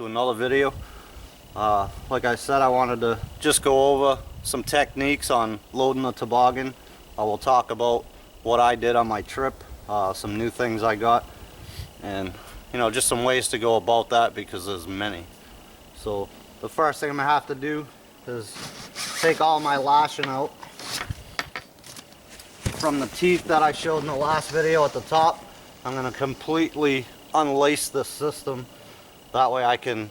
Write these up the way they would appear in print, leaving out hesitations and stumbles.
to another video. Like I said, I wanted to just go over some techniques on loading the toboggan. I will talk about what I did on my trip, some new things I got, and just some ways to go about that because there's many. So the first thing I'm gonna have to do is take all my lashing out from the teeth that I showed in the last video at the top. I'm gonna completely unlace this system. That way I can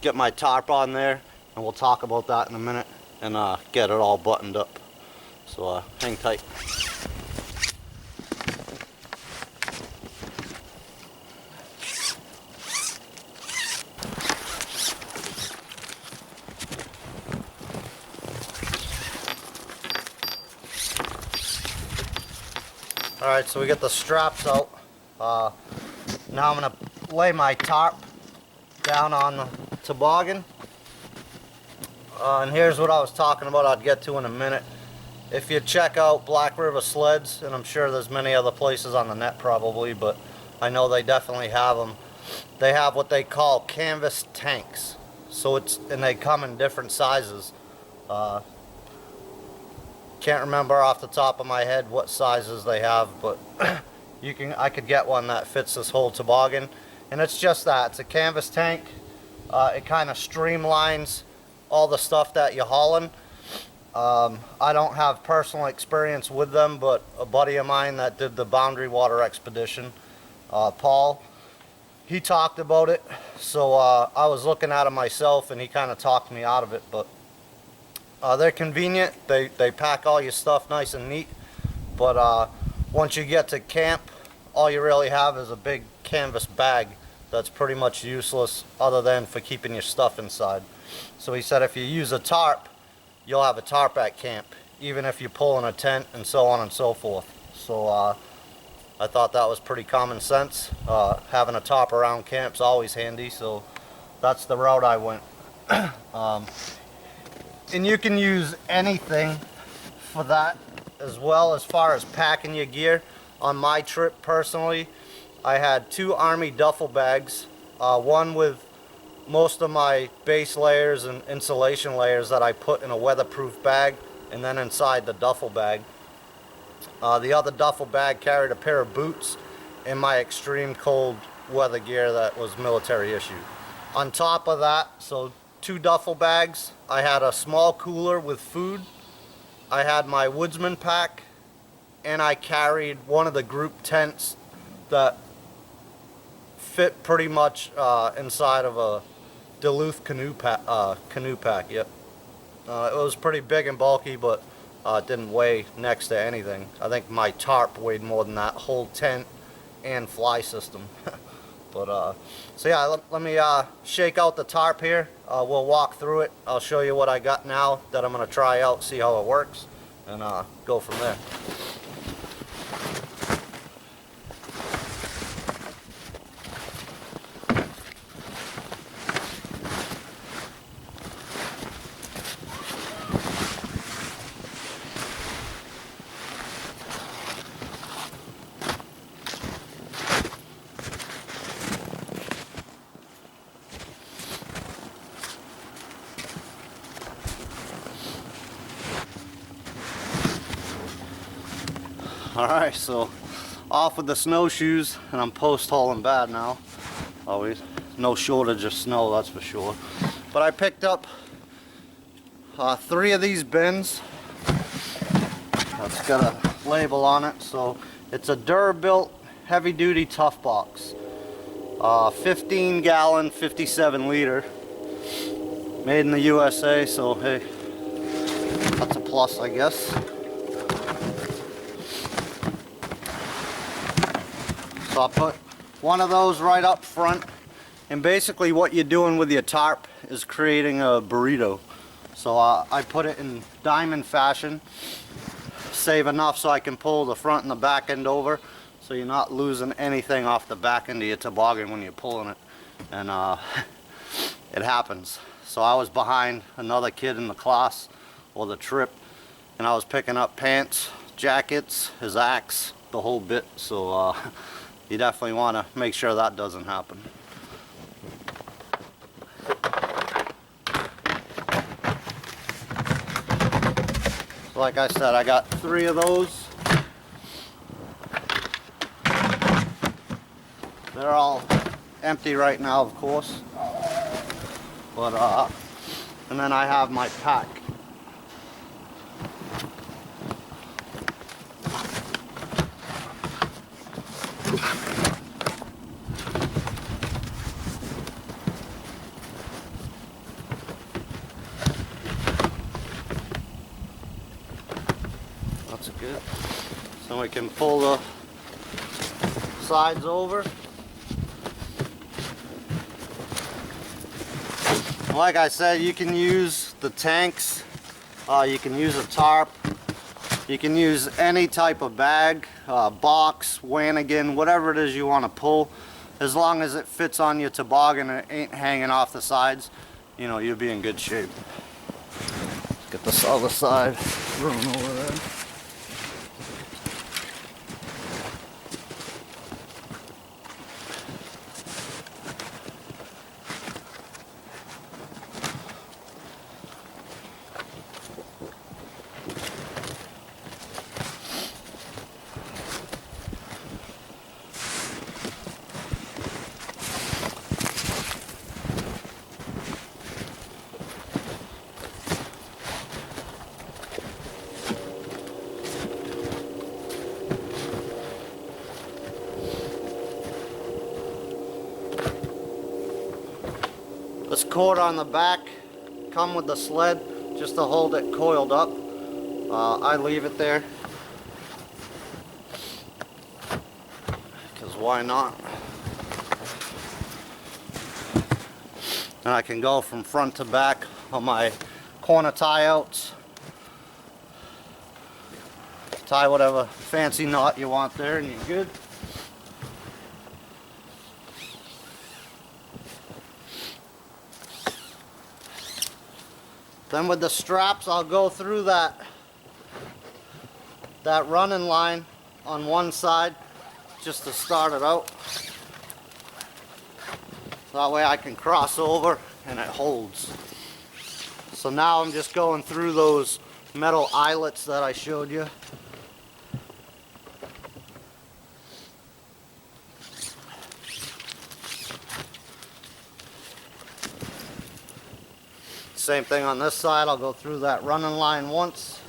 get my tarp on there, and we'll talk about that in a minute, and get it all buttoned up. So hang tight. Alright, so we get the straps out. Now I'm going to lay my tarp down on the toboggan. And here's what I was talking about, I'd get to in a minute. If you check out Black River Sleds, and I'm sure there's many other places on the net probably, but I know they definitely have them. They have what they call canvas tanks. And they come in different sizes. Can't remember off the top of my head what sizes they have, but I could get one that fits this whole toboggan, and it's just that. It's a canvas tank. It kind of streamlines all the stuff that you're hauling. I don't have personal experience with them, but a buddy of mine that did the Boundary Water Expedition, Paul, he talked about it, so I was looking at it myself, and he kind of talked me out of it. But they're convenient. They pack all your stuff nice and neat, but once you get to camp, all you really have is a big canvas bag that's pretty much useless other than for keeping your stuff inside. So he said if you use a tarp, you'll have a tarp at camp, even if you're pulling a tent and so on and so forth. So I thought that was pretty common sense. Having a tarp around camp's always handy, so that's the route I went. And you can use anything for that as well, as far as packing your gear. On my trip personally, I had 2 Army duffel bags, one with most of my base layers and insulation layers that I put in a weatherproof bag, and then inside the duffel bag. The other duffel bag carried a pair of boots and my extreme cold weather gear that was military issue. On top of that, so 2 duffel bags, I had a small cooler with food, I had my woodsman pack, and I carried one of the group tents that fit pretty much inside of a Duluth canoe pack. Yep. It was pretty big and bulky, but it didn't weigh next to anything. I think my tarp weighed more than that whole tent and fly system. But so yeah, let me shake out the tarp here. We'll walk through it. I'll show you what I got now that I'm going to try out, see how it works, and go from there. Alright, so off with the snowshoes, and I'm post hauling bad now. Always. No shortage of snow, that's for sure. But I picked up 3 of these bins. It's got a label on it, so it's a Durabuilt heavy duty tough box. 15 gallon, 57 liter. Made in the USA, so hey, that's a plus, I guess. So I put one of those right up front, and basically what you're doing with your tarp is creating a burrito. So I put it in diamond fashion, save enough so I can pull the front and the back end over, so you're not losing anything off the back end of your toboggan when you're pulling it. And it happens. So I was behind another kid in the class or the trip, and I was picking up pants, jackets, his axe, the whole bit. So you definitely want to make sure that doesn't happen. like I said, I got 3 of those. They're all empty right now, of course. But and then I have my pack. That's good. So we can pull the sides over. Like I said, you can use the tanks, you can use a tarp, you can use any type of bag, box, wanigan, whatever it is you want to pull. As long as it fits on your toboggan and it ain't hanging off the sides, you know, you'll be in good shape. Get this other side thrown over there. This cord on the back come with the sled just to hold it coiled up. I leave it there because why not? And I can go from front to back on my corner tie outs. Tie whatever fancy knot you want there and you're good. Then with the straps, I'll go through that running line on one side just to start it out. That way I can cross over and it holds. So now I'm just going through those metal eyelets that I showed you. Same thing on this side, I'll go through that running line once.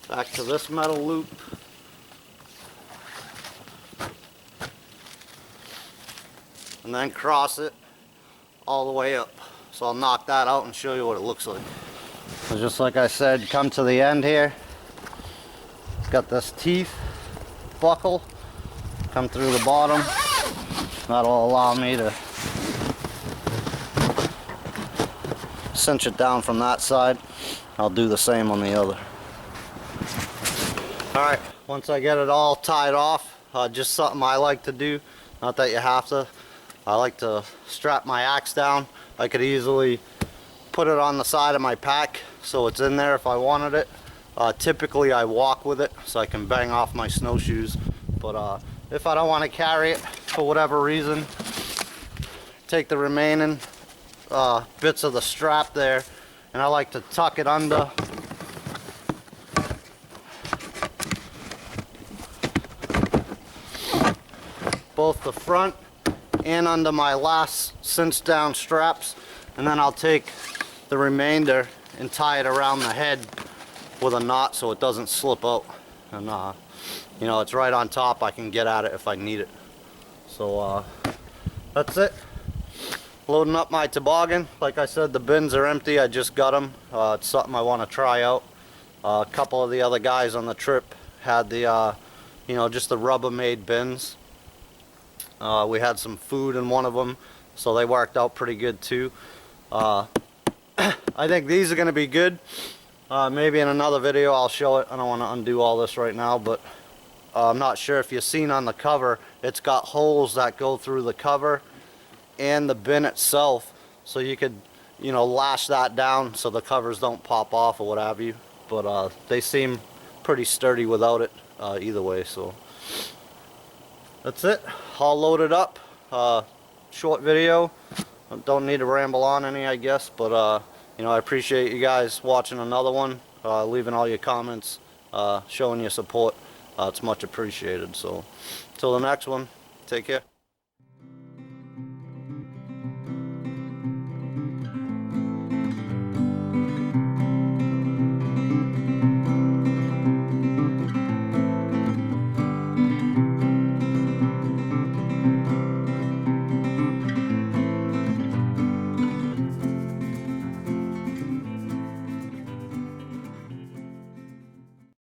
Back to this metal loop. And then cross it all the way up. So I'll knock that out and show you what it looks like. So just like I said, come to the end here. It's got this teeth buckle. Come through the bottom. That'll allow me to cinch it down from that side. I'll do the same on the other. Alright, once I get it all tied off, just something I like to do. Not that you have to. I like to strap my axe down. I could easily put it on the side of my pack so it's in there if I wanted it. Typically I walk with it so I can bang off my snowshoes, but if I don't want to carry it for whatever reason, take the remaining bits of the strap there and I like to tuck it under both the front and under my last cinched down straps, and then I'll take the remainder and tie it around the head with a knot so it doesn't slip out. And you know, it's right on top. I can get at it if I need it. So that's it. Loading up my toboggan. Like I said, the bins are empty. I just got them. It's something I want to try out. A couple of the other guys on the trip had the you know, just the Rubbermaid bins. We had some food in one of them, so they worked out pretty good too. I think these are going to be good. Maybe in another video I'll show it. I don't want to undo all this right now, but I'm not sure if you've seen on the cover, it's got holes that go through the cover and the bin itself, so you could, you know, lash that down so the covers don't pop off or what have you. But they seem pretty sturdy without it either way. So that's it, all loaded up. Short video, don't need to ramble on any, I guess, but you know, I appreciate you guys watching another one, leaving all your comments, showing your support. It's much appreciated. So until the next one, take care.